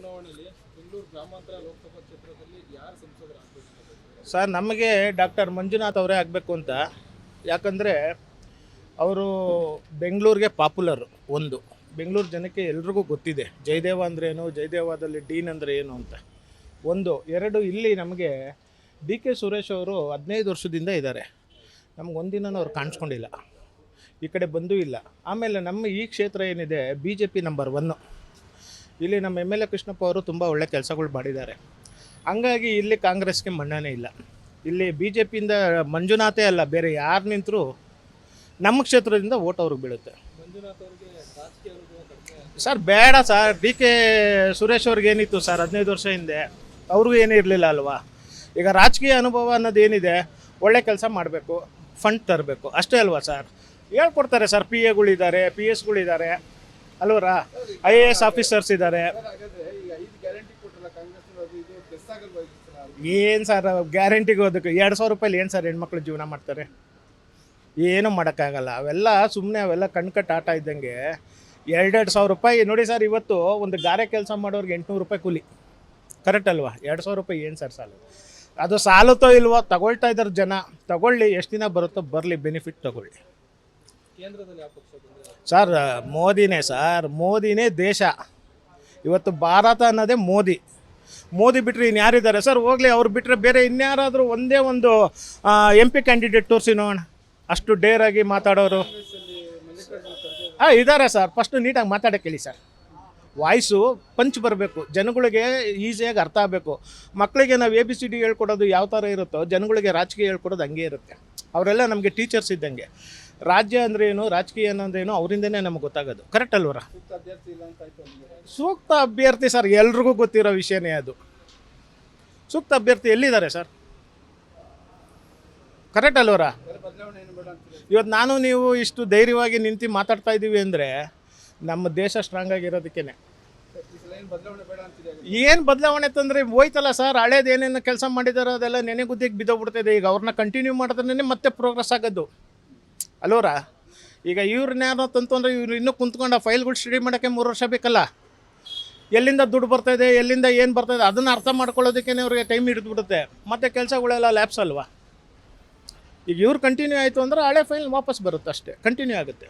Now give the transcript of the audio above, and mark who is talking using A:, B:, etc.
A: ಚುನಾವಣೆಯಲ್ಲಿ ಬೆಂಗಳೂರು ಗ್ರಾಮಾಂತರ ಲೋಕಸಭಾ ಕ್ಷೇತ್ರದಲ್ಲಿ ಯಾರು ಸಂಸದರಾಗಬೇಕು?
B: ಸರ್ ನಮಗೆ ಡಾಕ್ಟರ್ ಮಂಜುನಾಥ್ ಅವರೇ ಆಗಬೇಕು ಅಂತ. ಯಾಕಂದರೆ ಅವರು ಬೆಂಗಳೂರಿಗೆ ಪಾಪ್ಯುಲರ್. ಒಂದು ಬೆಂಗಳೂರು ಜನಕ್ಕೆ ಎಲ್ರಿಗೂ ಗೊತ್ತಿದೆ ಜಯದೇವ ಅಂದ್ರೇನು, ಜಯದೇವದಲ್ಲಿ ಡೀನ್ ಅಂದರೆ ಏನು ಅಂತ. ಒಂದು ಎರಡು, ಇಲ್ಲಿ ನಮಗೆ ಡಿ ಕೆ ಸುರೇಶ್ ಅವರು 15 ವರ್ಷದಿಂದ ಇದ್ದಾರೆ. ನಮ್ಗೆ ಒಂದಿನ ಅವ್ರು ಕಾಣಿಸ್ಕೊಂಡಿಲ್ಲ, ಈ ಕಡೆ ಬಂದೂ ಇಲ್ಲ. ಆಮೇಲೆ ನಮ್ಮ ಈ ಕ್ಷೇತ್ರ ಏನಿದೆ ಬಿ ಜೆ ಪಿ ನಂಬರ್ 1. ಇಲ್ಲಿ ನಮ್ಮ ಎಮ್ ಎಲ್ ಎ ಕೃಷ್ಣಪ್ಪ ಅವರು ತುಂಬ ಒಳ್ಳೆ ಕೆಲಸಗಳು ಮಾಡಿದ್ದಾರೆ. ಹಂಗಾಗಿ ಇಲ್ಲಿ ಕಾಂಗ್ರೆಸ್ಗೆ ಮನ್ನಣೆ ಇಲ್ಲ. ಇಲ್ಲಿ ಬಿ ಜೆ ಪಿಯಿಂದ ಮಂಜುನಾಥೇ ಅಲ್ಲ, ಬೇರೆ ಯಾರು ನಿಂತರೂ ನಮ್ಮ ಕ್ಷೇತ್ರದಿಂದ ಓಟ್ ಅವ್ರಿಗೆ ಬೀಳುತ್ತೆ.
A: ಮಂಜುನಾಥ್ ಅವರಿಗೆ ರಾಜಕೀಯ ಅನುಭವ ಕಡಿಮೆ.
B: ಸರ್ ಬೇಡ ಸರ್, ಡಿ ಕೆ ಸುರೇಶ್ ಅವ್ರಿಗೆ ಏನಿತ್ತು ಸರ್ 15 ವರ್ಷ ಹಿಂದೆ, ಅವ್ರಿಗೂ ಏನೂ ಇರಲಿಲ್ಲ ಅಲ್ವಾ. ಈಗ ರಾಜಕೀಯ ಅನುಭವ ಅನ್ನೋದು ಏನಿದೆ, ಒಳ್ಳೆ ಕೆಲಸ ಮಾಡಬೇಕು, ಫಂಡ್ ತರಬೇಕು, ಅಷ್ಟೇ ಅಲ್ವಾ ಸರ್. ಹೇಳ್ಕೊಡ್ತಾರೆ ಸರ್, ಪಿ ಎಗಳಿದ್ದಾರೆ, ಪಿ ಎಸ್ಗಳಿದ್ದಾರೆ ಅಲ್ವರಾ, IAS ಆಫೀಸರ್ಸ್ ಇದ್ದಾರೆ.
A: ಹಾಗಾದ್ರೆ ಈಗ 5 ಗ್ಯಾರಂಟಿ ಕೊಟ್ಟಲ್ಲ ಕಾಂಗ್ರೆಸ್, ಅದು ಇದು ಪ್ಲಸ್ ಆಗಲ್ವಾ?
B: ಏನು ಸರ್ ಗ್ಯಾರಂಟಿಗೆ ಹೋದಕ್ಕೆ 2,000 ರೂಪಾಯಿಲಿ ಏನು ಸರ್ ಹೆಣ್ಮಕ್ಳು ಜೀವನ ಮಾಡ್ತಾರೆ? ಏನೂ ಮಾಡೋಕ್ಕಾಗಲ್ಲ. ಅವೆಲ್ಲ ಸುಮ್ಮನೆ, ಅವೆಲ್ಲ ಕಣ್ಕಟ್ಟು ಆಟ ಇದ್ದಂಗೆ. 2,000 ರೂಪಾಯಿ ನೋಡಿ ಸರ್. ಇವತ್ತು ಒಂದು ಗಾರೆ ಕೆಲಸ ಮಾಡೋರಿಗೆ 800 ರೂಪಾಯಿ ಕೂಲಿ, ಕರೆಕ್ಟ್ ಅಲ್ವಾ? 2,000 ರೂಪಾಯಿ ಏನು ಸರ್ ಸಾಲು? ಅದು ಸಾಲುತ್ತೋ ಇಲ್ವೋ, ತಗೊಳ್ತಾ ಇದ್ದಾರೆ ಜನ. ತಗೊಳ್ಳಿ, ಎಷ್ಟು ದಿನ ಬರುತ್ತೋ ಬರಲಿ, ಬೆನಿಫಿಟ್ ತಗೊಳ್ಳಿ.
A: ಕೇಂದ್ರದಲ್ಲಿ ಯಾವ ಪಕ್ಷ ಬಂದಿದೆ?
B: ಸರ್ ಮೋದಿನೇ ಸರ್, ಮೋದಿನೇ ದೇಶ. ಇವತ್ತು ಭಾರತ ಅನ್ನೋದೇ ಮೋದಿ. ಮೋದಿ ಬಿಟ್ಟರೆ ಇನ್ಯಾರಿದ್ದಾರೆ ಸರ್? ಹೋಗಲಿ, ಅವ್ರು ಬಿಟ್ಟರೆ ಬೇರೆ ಇನ್ಯಾರಾದರೂ ಒಂದೇ ಒಂದು MP ಕ್ಯಾಂಡಿಡೇಟ್ ತೋರಿಸಿ ನೋಡೋಣ, ಅಷ್ಟು ಡೇರಾಗಿ ಮಾತಾಡೋರು. ಇದ್ದಾರೆ ಸರ್. ಫಸ್ಟು ನೀಟಾಗಿ ಮಾತಾಡೋಕ್ಕೆ ಹೇಳಿ ಸರ್. ವಾಯ್ಸು ಪಂಚ್ ಬರಬೇಕು, ಜನಗಳಿಗೆ ಈಸಿಯಾಗಿ ಅರ್ಥ ಆಗಬೇಕು. ಮಕ್ಕಳಿಗೆ ನಾವು ABCD ಹೇಳ್ಕೊಡೋದು ಯಾವ ಥರ ಇರುತ್ತೋ, ಜನಗಳಿಗೆ ರಾಜಕೀಯ ಹೇಳ್ಕೊಡೋದು ಹಂಗೆ ಇರುತ್ತೆ. ಅವರೆಲ್ಲ ನಮಗೆ ಟೀಚರ್ಸ್ ಇದ್ದಂಗೆ. ರಾಜ್ಯ ಅಂದ್ರೇನು, ರಾಜಕೀಯ ಅನ್ನೋದೇನು ಅವರಿಂದನೇ ನಮಗೆ ಗೊತ್ತಾಗೋದು, ಕರೆಕ್ಟ್ ಅಲ್ವರ?
A: ಸೂಕ್ತ ಅಭ್ಯರ್ಥಿ ಇಲ್ಲ ಅಂತ ಆಯ್ತು ನಿಮಗೆ.
B: ಸೂಕ್ತ ಅಭ್ಯರ್ಥಿ ಸರ್ ಎಲ್ರಿಗೂ ಗೊತ್ತಿರೋ ವಿಷಯನೇ ಅದು. ಸೂಕ್ತ ಅಭ್ಯರ್ಥಿ ಎಲ್ಲಿದ್ದಾರೆ ಸರ್? ಕರೆಕ್ಟ್ ಅಲ್ವರ?
A: ಬದಲಾವಣೆ ಏನು ಬೇಡ ಅಂತೀರಿ?
B: ಇವತ್ತು ನಾನು ನೀವು ಇಷ್ಟು ಧೈರ್ಯವಾಗಿ ನಿಂತು ಮಾತಾಡ್ತಾ ಇದ್ದೀವಿ ಅಂದರೆ ನಮ್ಮ ದೇಶ ಸ್ಟ್ರಾಂಗ್ ಆಗಿರೋದಕ್ಕೇ.
A: ಈ ಸಲ ಏನು ಬದಲಾವಣೆ ಬೇಡ ಅಂತೀರಿ?
B: ಏನು ಬದಲಾವಣೆ ತಂದರೆ ಹೋಯ್ತಲ್ಲ ಸರ್. ಹಳೇದು ಏನೇನು ಕೆಲಸ ಮಾಡಿದಾರೋ ಅದೆಲ್ಲ ನೆನೆಗುದ್ದಿಗೆ ಬಿದ್ದೋಗ್ಬಿಡ್ತಿದೆ. ಈಗ ಅವ್ರನ್ನ ಕಂಟಿನ್ಯೂ ಮಾಡಿದ್ರೆ ಮತ್ತೆ ಪ್ರೋಗ್ರೆಸ್ ಆಗೋದು ಅಲ್ವರ? ಈಗ ಇವ್ರನ್ನ ಯಾರೋ ತಂತು ಅಂದರೆ ಇವ್ರು ಇನ್ನೂ ಕುಂತ್ಕೊಂಡು ಆ ಫೈಲ್ಗಳು ಸ್ಟಡಿ ಮಾಡೋಕ್ಕೆ 3 ವರ್ಷ ಬೇಕಲ್ಲ. ಎಲ್ಲಿಂದ ದುಡ್ಡು ಬರ್ತಾಯಿದೆ, ಎಲ್ಲಿಂದ ಏನು ಬರ್ತಾಯಿದೆ ಅದನ್ನು ಅರ್ಥ ಮಾಡ್ಕೊಳ್ಳೋದಕ್ಕೇ ಅವ್ರಿಗೆ ಟೈಮ್ ಹಿಡಿದ್ಬಿಡುತ್ತೆ. ಮತ್ತು ಕೆಲಸಗಳೆಲ್ಲ ಲ್ಯಾಬ್ಸ್ ಅಲ್ವಾ. ಈಗ ಇವ್ರು ಕಂಟಿನ್ಯೂ ಆಯಿತು ಅಂದ್ರೆ ಹಳೆ ಫೈಲ್ ವಾಪಸ್ ಬರುತ್ತೆ, ಅಷ್ಟೇ, ಕಂಟಿನ್ಯೂ ಆಗುತ್ತೆ.